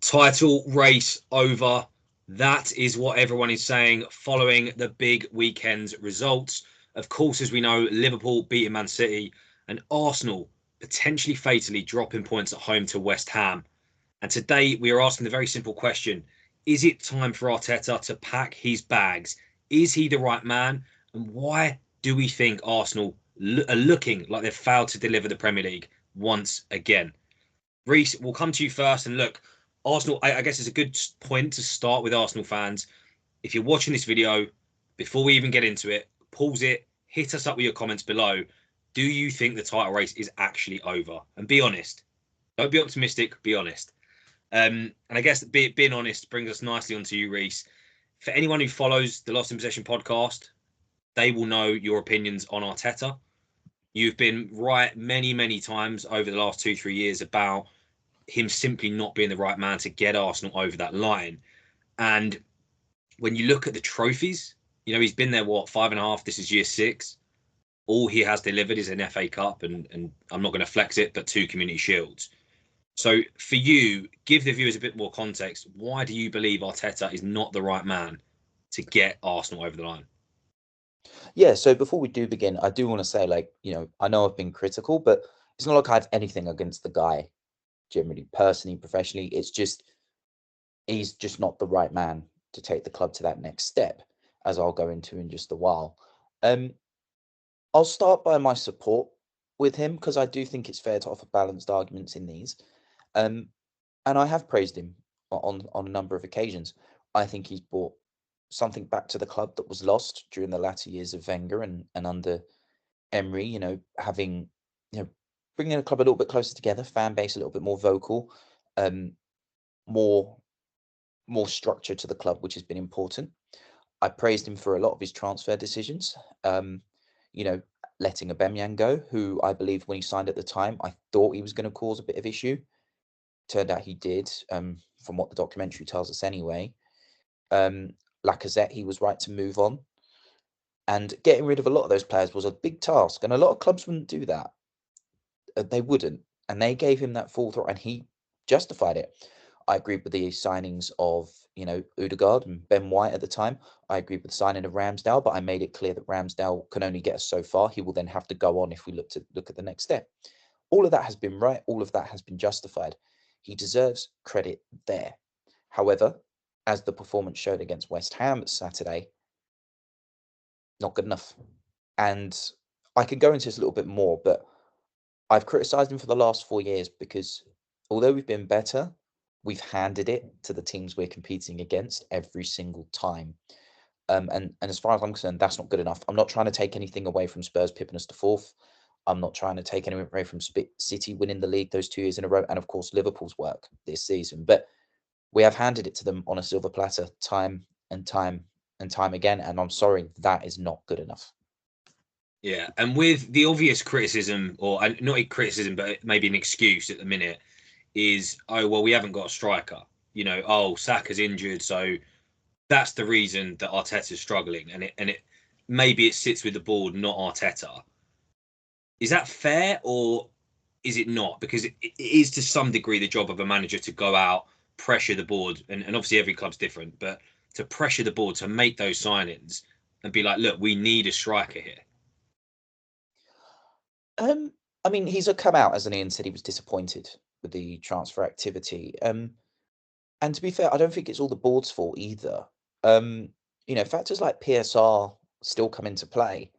Title race over. That is what everyone is saying following the big weekend's results. Of course, as we know, Liverpool beating Man City and Arsenal potentially fatally dropping points at home to West Ham. And today we are asking the very simple question: is it time for Arteta to pack his bags? Is he the right man? And why do we think Arsenal are looking like they've failed to deliver the Premier League once again? Reece, we'll come to you first. And look, Arsenal, I guess it's a good point to start with Arsenal fans. If you're watching this video, before we even get into it, pause it, hit us up with your comments below. Do you think the title race is actually over? And be honest. Don't be optimistic, be honest. And I guess being honest brings us nicely onto you, Reece. For anyone who follows the Lost in Possession podcast, they will know your opinions on Arteta. You've been right many, many times over the last 2-3 years about him simply not being the right man to get Arsenal over that line. And when you look at the trophies, he's been there, what, 5.5? This is year 6. All he has delivered is an FA Cup, and I'm not going to flex it, but 2 Community Shields. So for you, give the viewers a bit more context. Why do you believe Arteta is not the right man to get Arsenal over the line? Yeah, so before we do begin, I do want to say, I know I've been critical, but it's not like I have anything against the guy, generally, personally, professionally. It's just, he's just not the right man to take the club to that next step, as I'll go into in just a while. I'll start by my support with him, because I do think it's fair to offer balanced arguments in these. And I have praised him on a number of occasions. I think he's brought something back to the club that was lost during the latter years of Wenger and under Emery, having, bringing the club a little bit closer together, fan base a little bit more vocal, more structure to the club, which has been important. I praised him for a lot of his transfer decisions. Letting Aubameyang go, who I believe when he signed at the time, I thought he was going to cause a bit of issue. Turned out he did, from what the documentary tells us anyway. Lacazette, he was right to move on. And getting rid of a lot of those players was a big task. And a lot of clubs wouldn't do that. They wouldn't. And they gave him that full throw, and he justified it. I agreed with the signings of, Odegaard and Ben White at the time. I agreed with the signing of Ramsdale, but I made it clear that Ramsdale can only get us so far. He will then have to go on if we look at the next step. All of that has been right. All of that has been justified. He deserves credit there. However, as the performance showed against West Ham Saturday, not good enough. And I could go into this a little bit more, but I've criticised him for the last 4 years because although we've been better, we've handed it to the teams we're competing against every single time. And as far as I'm concerned, that's not good enough. I'm not trying to take anything away from Spurs pipping us to 4th. I'm not trying to take anything away from City winning the league those 2 years in a row, and of course Liverpool's work this season. But we have handed it to them on a silver platter time and time and time again, and I'm sorry, that is not good enough. Yeah, and with the obvious criticism, or not a criticism, but maybe an excuse at the minute, is, oh, well, we haven't got a striker. Oh, Saka's injured, so that's the reason that Arteta's struggling, and it maybe it sits with the board, not Arteta. Is that fair, or is it not? Because it is to some degree the job of a manager to go out, pressure the board, and obviously every club's different, but to pressure the board to make those signings and be like, look, we need a striker here. I mean, he's come out, hasn't he, and said he was disappointed with the transfer activity. And to be fair, I don't think it's all the board's fault either. Factors like PSR still come into play.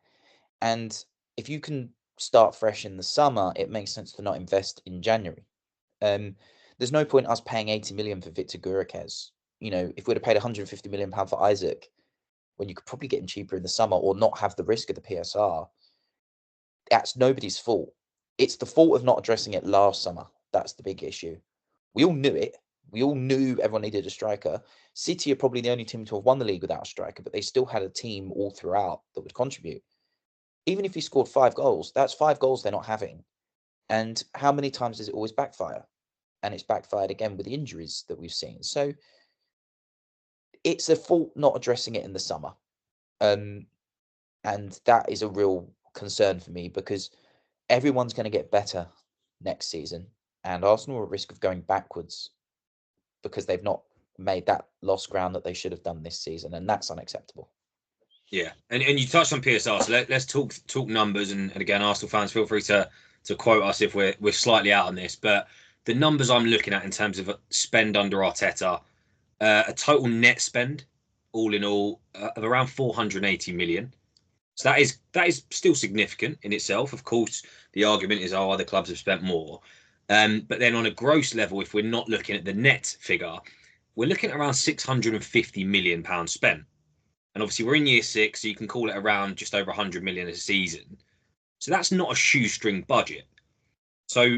And if you can start fresh in the summer, it makes sense to not invest in January. There's no point us paying 80 million for Victor Gurikes. If we'd have paid 150 million pound for Isaac, when you could probably get him cheaper in the summer or not have the risk of the PSR, that's nobody's fault. It's the fault of not addressing it last summer. That's the big issue. We all knew it. We all knew everyone needed a striker. City are probably the only team to have won the league without a striker, but they still had a team all throughout that would contribute. Even if he scored 5 goals, that's 5 goals they're not having. And how many times does it always backfire? And it's backfired again with the injuries that we've seen. So it's a fault not addressing it in the summer. And that is a real concern for me because everyone's going to get better next season. And Arsenal are at risk of going backwards because they've not made that lost ground that they should have done this season, and that's unacceptable. Yeah, and you touched on PSR, so let's talk numbers, and again, Arsenal fans, feel free to quote us if we're slightly out on this, but the numbers I'm looking at in terms of spend under Arteta, a total net spend, all in all, of around 480 million. So that is still significant in itself. Of course, the argument is, oh, other clubs have spent more. But then on a gross level, if we're not looking at the net figure, we're looking at around 650 million pounds spent. And obviously, we're in year 6, so you can call it around just over 100 million a season. So that's not a shoestring budget. So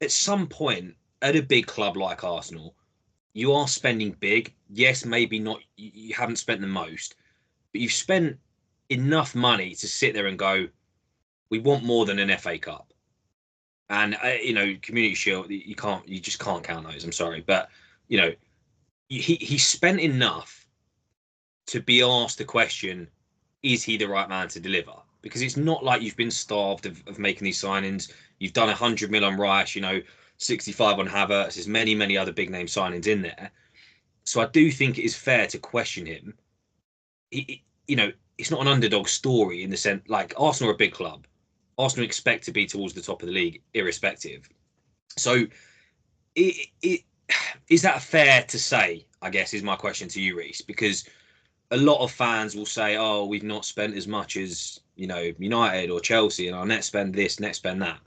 at some point, at a big club like Arsenal, you are spending big. Yes, maybe not. You haven't spent the most, but you've spent enough money to sit there and go, we want more than an FA Cup. And Community Shield, you just can't count those. I'm sorry, but he spent enough to be asked the question, is he the right man to deliver? Because it's not like you've been starved of making these signings. You've done 100 mil on Rice, 65 on Havertz. There's many other big name signings in there. So I do think it is fair to question him. It's not an underdog story in the sense, like, Arsenal are a big club. Arsenal expect to be towards the top of the league, irrespective. So is that fair to say, I guess, is my question to you, Reese? Because a lot of fans will say, oh, we've not spent as much as, United or Chelsea, and our net spend this, net spend that.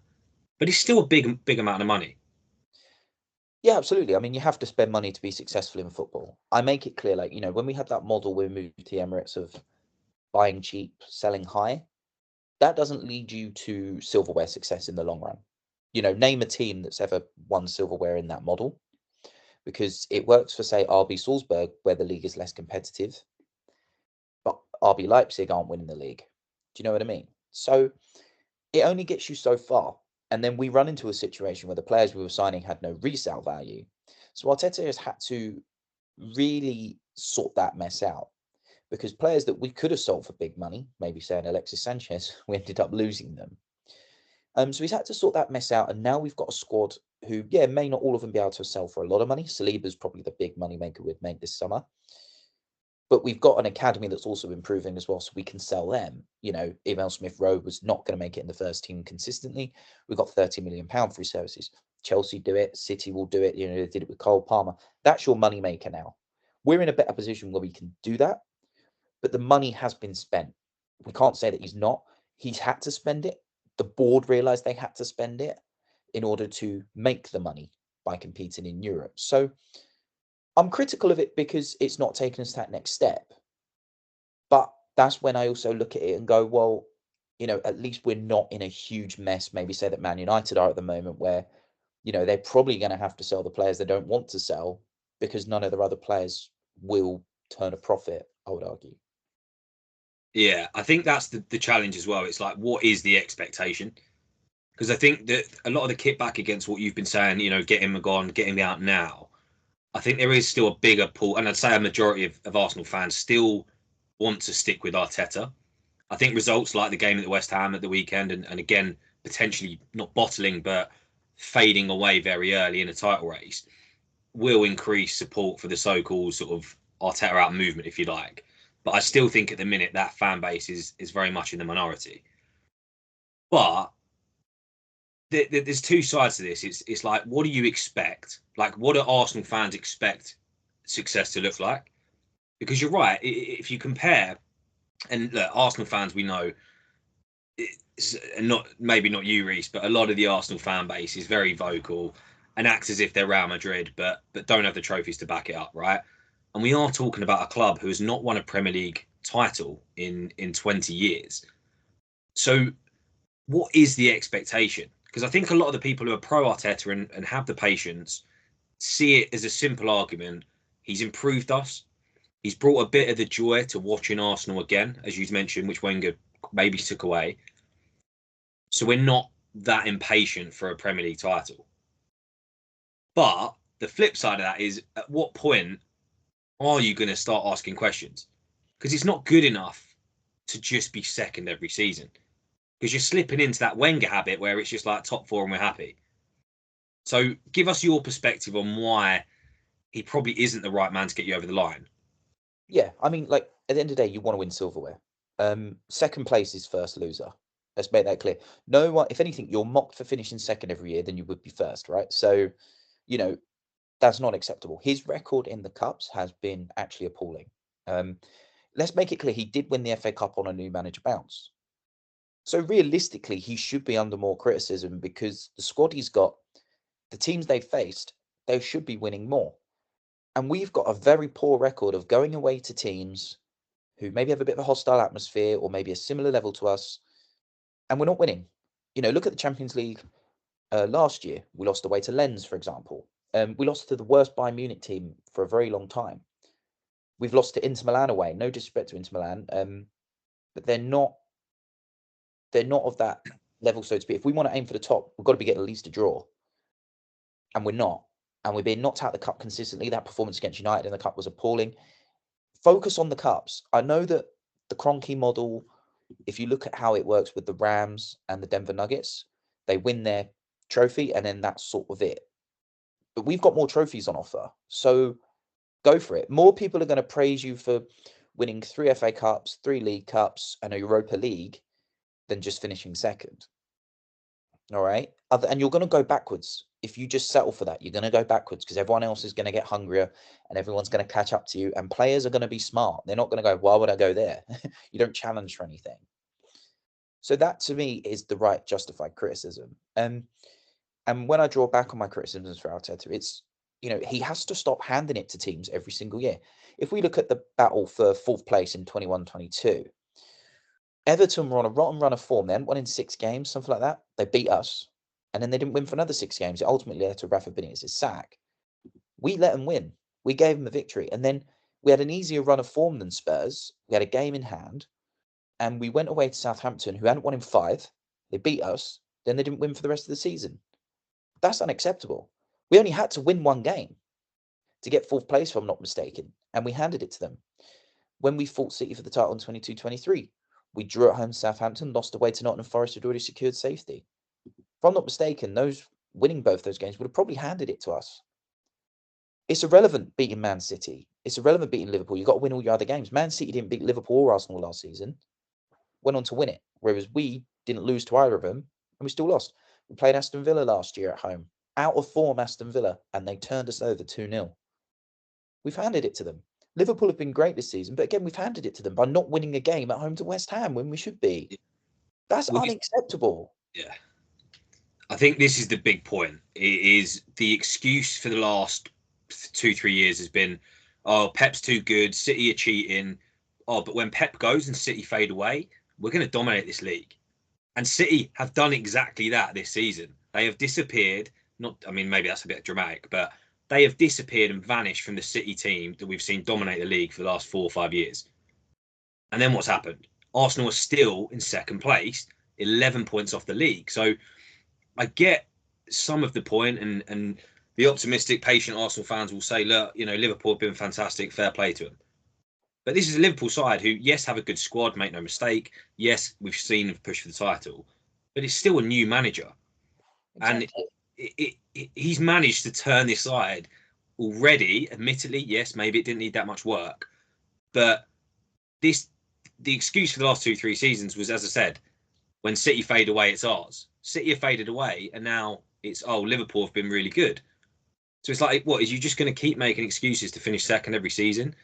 But it's still a big amount of money. Yeah, absolutely. I mean, you have to spend money to be successful in football. I make it clear, like, when we had that model where we moved to the Emirates of buying cheap, selling high, that doesn't lead you to silverware success in the long run. Name a team that's ever won silverware in that model, because it works for, say, RB Salzburg, where the league is less competitive, but RB Leipzig aren't winning the league. Do you know what I mean? So it only gets you so far. And then we run into a situation where the players we were signing had no resale value. So Arteta has had to really sort that mess out, because players that we could have sold for big money, maybe saying Alexis Sanchez, we ended up losing them. So he's had to sort that mess out, and now we've got a squad who, may not all of them be able to sell for a lot of money. Saliba's probably the big money maker we've made this summer. But we've got an academy that's also improving as well, so we can sell them. Emil Smith-Rowe was not going to make it in the first team consistently. We've got £30 million free services. Chelsea do it. City will do it. They did it with Cole Palmer. That's your money maker now. We're in a better position where we can do that, but the money has been spent. We can't say that he's not. He's had to spend it. The board realised they had to spend it in order to make the money by competing in Europe. So I'm critical of it because it's not taken us to that next step. But that's when I also look at it and go, well, at least we're not in a huge mess. Maybe say that Man United are at the moment, where, they're probably going to have to sell the players they don't want to sell, because none of their other players will turn a profit, I would argue. Yeah, I think that's the challenge as well. It's like, what is the expectation? Because I think that a lot of the kickback against what you've been saying, get him gone, get him out now, I think there is still a bigger pull, and I'd say a majority of Arsenal fans still want to stick with Arteta. I think results like the game at the West Ham at the weekend, and again, potentially not bottling, but fading away very early in a title race, will increase support for the so-called sort of Arteta out movement, if you like. But I still think at the minute that fan base is very much in the minority. But there's two sides to this. It's like, what do you expect? Like, what do Arsenal fans expect success to look like? Because you're right. If you compare, and look, Arsenal fans, we know, maybe not you, Reese, but a lot of the Arsenal fan base is very vocal and acts as if they're Real Madrid, but don't have the trophies to back it up, right? And we are talking about a club who has not won a Premier League title in 20 years. So what is the expectation? Because I think a lot of the people who are pro Arteta and have the patience see it as a simple argument. He's improved us. He's brought a bit of the joy to watching Arsenal again, as you've mentioned, which Wenger maybe took away. So we're not that impatient for a Premier League title. But the flip side of that is, at what point are you going to start asking questions? Because it's not good enough to just be second every season. Because you're slipping into that Wenger habit where it's just like top four and we're happy. So give us your perspective on why he probably isn't the right man to get you over the line. Yeah, I mean, like at the end of the day, you want to win silverware. Second place is first loser. Let's make that clear. No one, if anything, you're mocked for finishing second every year than you would be first, right? So, you know, that's not acceptable. His record in the cups has been actually appalling. Um, let's make it clear he did win the FA Cup on a new manager bounce. So realistically, he should be under more criticism because the squad he's got, the teams they've faced, they should be winning more. And we've got a very poor record of going away to teams who maybe have a bit of a hostile atmosphere or maybe a similar level to us, and we're not winning. Look at the Champions League last year. We lost away to Lens, for example. We lost to the worst Bayern Munich team for a very long time. We've lost to Inter Milan away. No disrespect to Inter Milan, but they're not of that level, so to speak. If we want to aim for the top, we've got to be getting at least a draw, and we're not. And we're being knocked out of the cup consistently. That performance against United in the cup was appalling. Focus on the cups. I know that the Kroenke model, if you look at how it works with the Rams and the Denver Nuggets, they win their trophy and then that's sort of it. But we've got more trophies on offer. So go for it. More people are going to praise you for winning 3 FA Cups, 3 League Cups, and a Europa League than just finishing second. All right. And you're going to go backwards. If you just settle for that, you're going to go backwards because everyone else is going to get hungrier and everyone's going to catch up to you. And players are going to be smart. They're not going to go, why would I go there? You don't challenge for anything. So that to me is the right justified criticism. And when I draw back on my criticisms for Arteta, it's, he has to stop handing it to teams every single year. If we look at the battle for 4th place in 21-22, Everton were on a rotten run of form. They hadn't won in 6 games, something like that. They beat us, and then they didn't win for another 6 games. It ultimately led to Rafa Benitez's sack. We let them win. We gave them a victory, and then we had an easier run of form than Spurs. We had a game in hand, and we went away to Southampton, who hadn't won in 5. They beat us. Then they didn't win for the rest of the season. That's unacceptable. We only had to win 1 game to get 4th place, if I'm not mistaken, and we handed it to them. When we fought City for the title in 22-23, we drew at home to Southampton, lost away to Nottingham Forest, had already secured safety. If I'm not mistaken, those winning both those games would have probably handed it to us. It's irrelevant beating Man City. It's irrelevant beating Liverpool. You've got to win all your other games. Man City didn't beat Liverpool or Arsenal last season. Went on to win it, whereas we didn't lose to either of them, and we still lost. We played Aston Villa last year at home. Out of form Aston Villa, and they turned us over 2-0. We've handed it to them. Liverpool have been great this season, but again, we've handed it to them by not winning a game at home to West Ham when we should be. That's unacceptable. Yeah. I think this is the big point. It is the excuse for the last 2-3 years has been, oh, Pep's too good, City are cheating. Oh, but when Pep goes and City fade away, we're going to dominate this league. And City have done exactly that this season. They have disappeared. Maybe that's a bit dramatic, but they have disappeared and vanished from the City team that we've seen dominate the league for the last 4 or 5 years. And then what's happened? Arsenal are still in second place, 11 points off the league. So I get some of the point, and the optimistic, patient Arsenal fans will say, look, Liverpool have been fantastic, fair play to them. But this is a Liverpool side who, yes, have a good squad, make no mistake. Yes, we've seen them push for the title, but it's still a new manager. Exactly. And he's managed to turn this side already. Admittedly, yes, maybe it didn't need that much work. But the excuse for the last 2-3 seasons was, as I said, when City fade away, it's ours. City have faded away, and now it's, Liverpool have been really good. So it's like, what, is you just going to keep making excuses to finish second every season?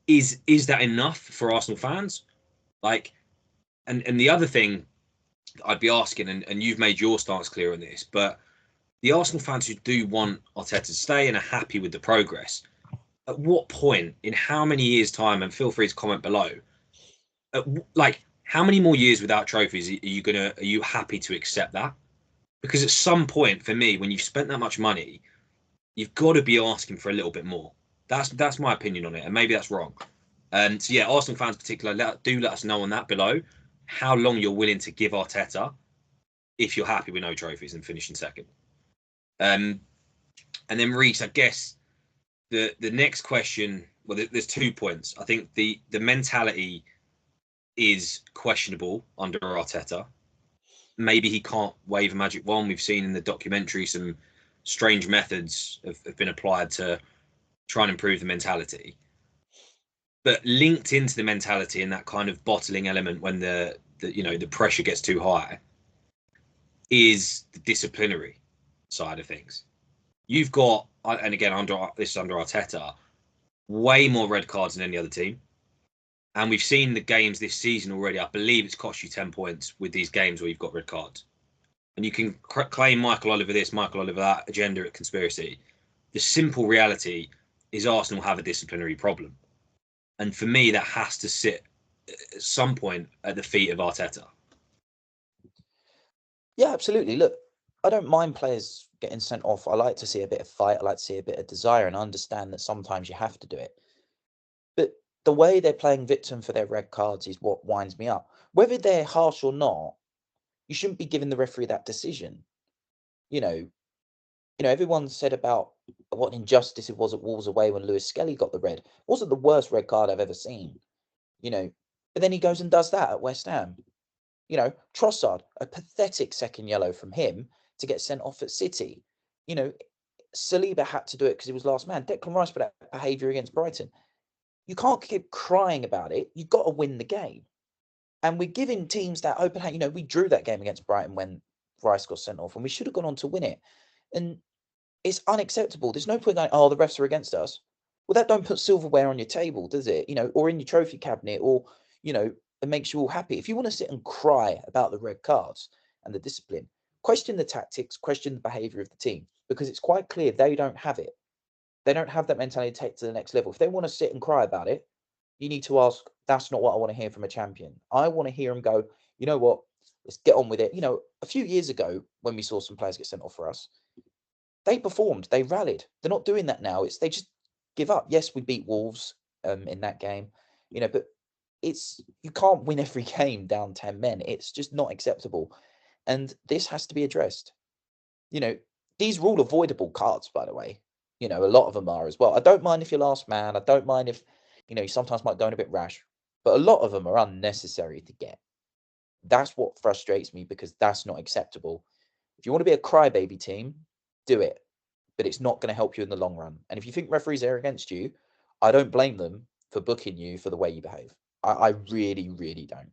Is that enough for Arsenal fans? And the other thing I'd be asking, and you've made your stance clear on this, but the Arsenal fans who do want Arteta to stay and are happy with the progress, at what point, in how many years' time, and feel free to comment below, how many more years without trophies are you happy to accept that? Because at some point, for me, when you've spent that much money, you've got to be asking for a little bit more. That's my opinion on it, and maybe that's wrong. So yeah, Arsenal fans in particular, do let us know on that below how long you're willing to give Arteta if you're happy with no trophies and finishing second. And then Reece, I guess the next question. Well, there's 2 points. I think the mentality is questionable under Arteta. Maybe he can't wave a magic wand. We've seen in the documentary some strange methods have been applied to try and improve the mentality. But linked into the mentality and that kind of bottling element when the pressure gets too high is the disciplinary side of things. You've got, and again, under Arteta, way more red cards than any other team. And we've seen the games this season already. I believe it's cost you 10 points with these games where you've got red cards. And you can claim Michael Oliver this, Michael Oliver that, agenda, conspiracy. The simple reality is Arsenal have a disciplinary problem. And for me, that has to sit at some point at the feet of Arteta. Yeah, absolutely. Look, I don't mind players getting sent off. I like to see a bit of fight. I like to see a bit of desire, and I understand that sometimes you have to do it. But the way they're playing victim for their red cards is what winds me up. Whether they're harsh or not, you shouldn't be giving the referee that decision. You know, everyone said about what an injustice it was at Wolves away when Lewis Skelly got the red. It wasn't the worst red card I've ever seen. But then he goes and does that at West Ham. Trossard, a pathetic second yellow from him to get sent off at City. Saliba had to do it because he was last man. Declan Rice for that behaviour against Brighton. You can't keep crying about it. You've got to win the game. And we're giving teams that open hand. We drew that game against Brighton when Rice got sent off, and we should have gone on to win it. And it's unacceptable. There's no point going, oh, the refs are against us. Well, that don't put silverware on your table, does it? Or in your trophy cabinet, or, it makes you all happy. If you want to sit and cry about the red cards and the discipline, question the tactics, question the behaviour of the team, because it's quite clear they don't have it. They don't have that mentality to take to the next level. If they want to sit and cry about it, you need to ask, that's not what I want to hear from a champion. I want to hear them go, you know what, let's get on with it. A few years ago, when we saw some players get sent off for us, they performed, they rallied. They're not doing that now. They just give up. Yes, we beat Wolves in that game, but you can't win every game down 10 men. It's just not acceptable. And this has to be addressed. These are all avoidable cards, by the way. A lot of them are as well. I don't mind if you're last man. I don't mind if, you sometimes might go in a bit rash, but a lot of them are unnecessary to get. That's what frustrates me, because that's not acceptable. If you want to be a crybaby team, do it, but it's not going to help you in the long run. And if you think referees are against you, I don't blame them for booking you for the way you behave. I really, really don't.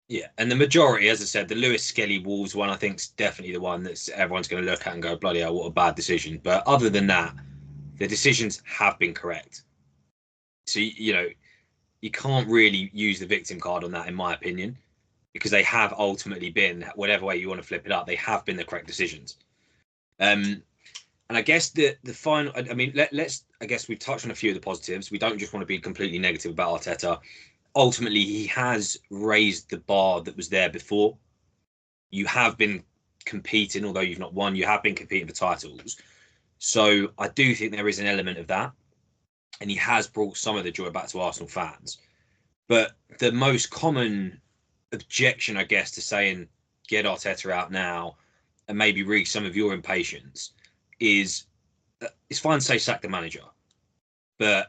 Yeah, and the majority, as I said, the Lewis Skelly Wolves one, I think, is definitely the one that everyone's going to look at and go, bloody hell, what a bad decision. But other than that, the decisions have been correct. So, you can't really use the victim card on that, in my opinion, because they have ultimately been, whatever way you want to flip it up, they have been the correct decisions. And I guess the final, I mean, I guess we've touched on a few of the positives. We don't just want to be completely negative about Arteta. Ultimately, he has raised the bar that was there before. You have been competing, although you've not won, you have been competing for titles. So I do think there is an element of that. And he has brought some of the joy back to Arsenal fans. But the most common objection, I guess, to saying get Arteta out now and maybe wreak some of your impatience is it's fine to say sack the manager, but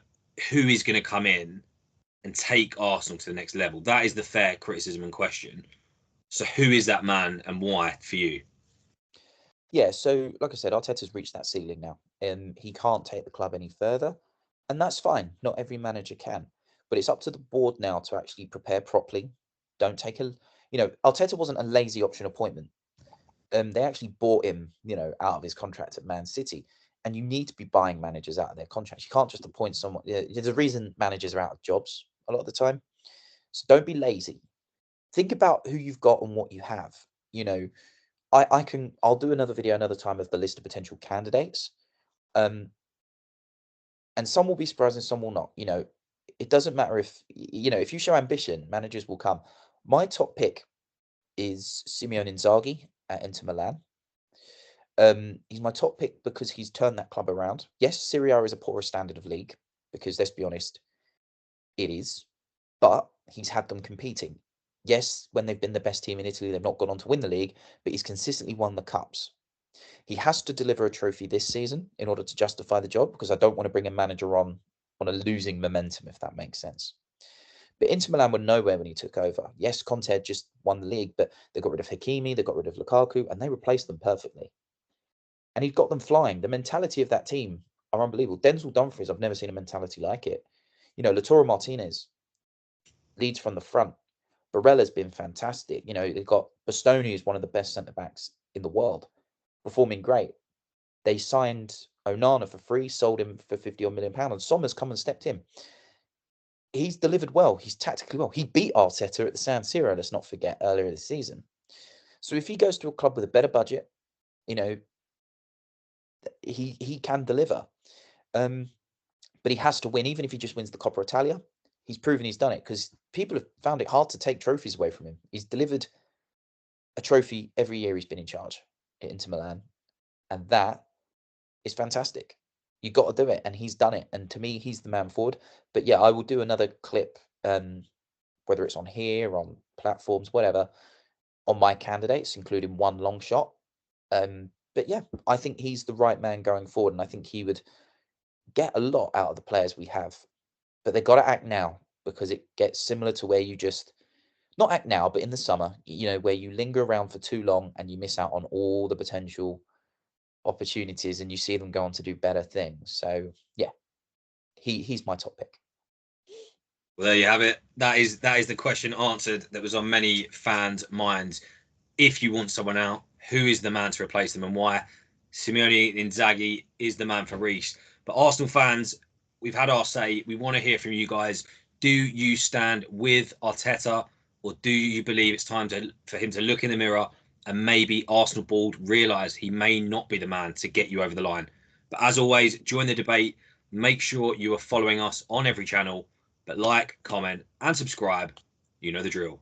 who is going to come in and take Arsenal to the next level? That is the fair criticism and question. So who is that man and why for you? Yeah, so like I said, Arteta's reached that ceiling now. He can't take the club any further, and that's fine. Not every manager can, but it's up to the board now to actually prepare properly. Don't take Arteta wasn't a lazy option appointment. They actually bought him, out of his contract at Man City, and you need to be buying managers out of their contracts. You can't just appoint someone. There's a reason managers are out of jobs a lot of the time. So don't be lazy. Think about who you've got and what you have. I'll do another video another time of the list of potential candidates. And some will be surprised and some will not. It doesn't matter if you show ambition, managers will come. My top pick is Simone Inzaghi at Inter Milan. He's my top pick because he's turned that club around. Yes, Serie A is a poorer standard of league, because let's be honest, it is. But he's had them competing. Yes, when they've been the best team in Italy, they've not gone on to win the league, but he's consistently won the cups. He has to deliver a trophy this season in order to justify the job, because I don't want to bring a manager on a losing momentum, if that makes sense. But Inter Milan were nowhere when he took over. Yes, Conte had just won the league, but they got rid of Hakimi, they got rid of Lukaku, and they replaced them perfectly. And he got them flying. The mentality of that team, are unbelievable. Denzel Dumfries, I've never seen a mentality like it. You know, Lautaro Martinez leads from the front. Barella's been fantastic. You know, they've got Bastoni, who's one of the best centre-backs in the world, performing great. They signed Onana for free, sold him for £50 million, and Sommer's come and stepped in. He's delivered well. He's tactically well. He beat Arteta at the San Siro, let's not forget, earlier this season. So if he goes to a club with a better budget, you know, he can deliver. But he has to win, even if he just wins the Coppa Italia. He's proven he's done it, because people have found it hard to take trophies away from him. He's delivered a trophy every year he's been in charge at Inter Milan, and that is fantastic. You got to do it, and he's done it. And to me, he's the man forward. But yeah, I will do another clip, whether it's on here, on platforms, whatever, on my candidates, including one long shot. But yeah, I think he's the right man going forward, and I think he would get a lot out of the players we have. But they've got to act now, because it gets similar to where you just, not act now, but in the summer, you know, where you linger around for too long and you miss out on all the potential opportunities, and you see them go on to do better things. So yeah, he's my top pick. Well, there you have it. That is the question answered that was on many fans' minds. If you want someone out, who is the man to replace them, and why Simeone Inzaghi is the man for Reece? But Arsenal fans, we've had our say. We want to hear from you guys. Do you stand with Arteta, or do you believe it's time for him to look in the mirror and maybe Arsenal board realise he may not be the man to get you over the line? But as always, join the debate. Make sure you are following us on every channel. But like, comment, and subscribe. You know the drill.